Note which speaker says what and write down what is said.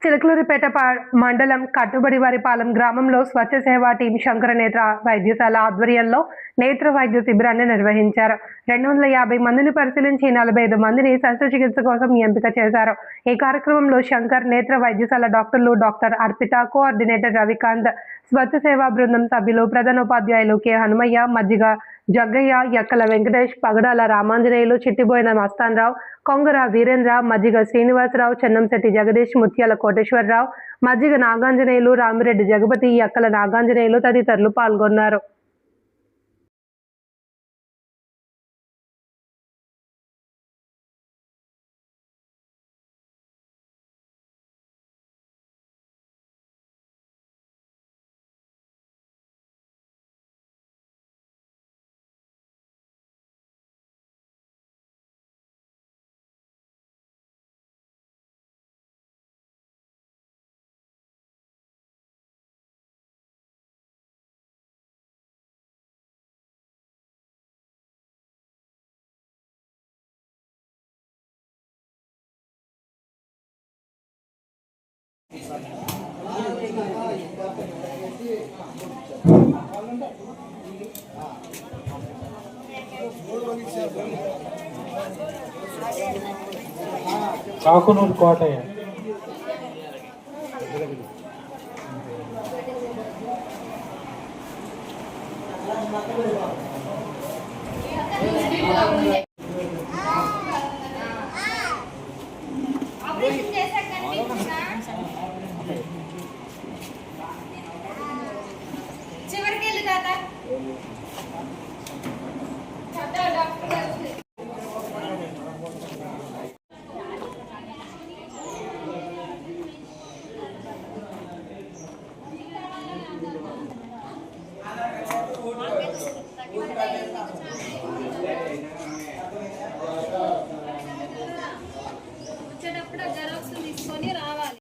Speaker 1: చిలకలూరిపేట మండలం కట్టుబడివారిపాలెం గ్రామంలో స్వచ్ఛ సేవా టీం శంకర నేత్ర వైద్యశాల ఆధ్వర్యంలో నేత్ర వైద్య శిబిరాన్ని నిర్వహించారు. 250 మందిని పరిశీలించి 45 మందిని శస్త్రచికిత్స కోసం ఎంపిక చేశారు. ఈ కార్యక్రమంలో శంకర్ నేత్ర వైద్యశాల డాక్టర్లు డాక్టర్ అర్పిత, కోఆర్డినేటర్ రవికాంత్, స్వచ్ఛ సేవా బృందం సభ్యులు, ప్రధానోపాధ్యాయులు కె హనుమయ్య, మజ్జిగ జగ్గయ్య, యక్కల వెంకటేష్, పగడాల రామాంజనేయులు, చిట్టిబోయిన మస్తాన్రావు, కొంగర వీరేంద్ర, మజ్జిగ శ్రీనివాసరావు, చెన్నంశెట్టి జగదీష్, ముత్యాల కోటేశ్వరరావు, మజ్జిగ నాగాంజనేయులు, రామిరెడ్డి జగపతి, యక్కల నాగాంజనేయులు తదితరులు పాల్గొన్నారు.
Speaker 2: కాకునూరు కోటయ్య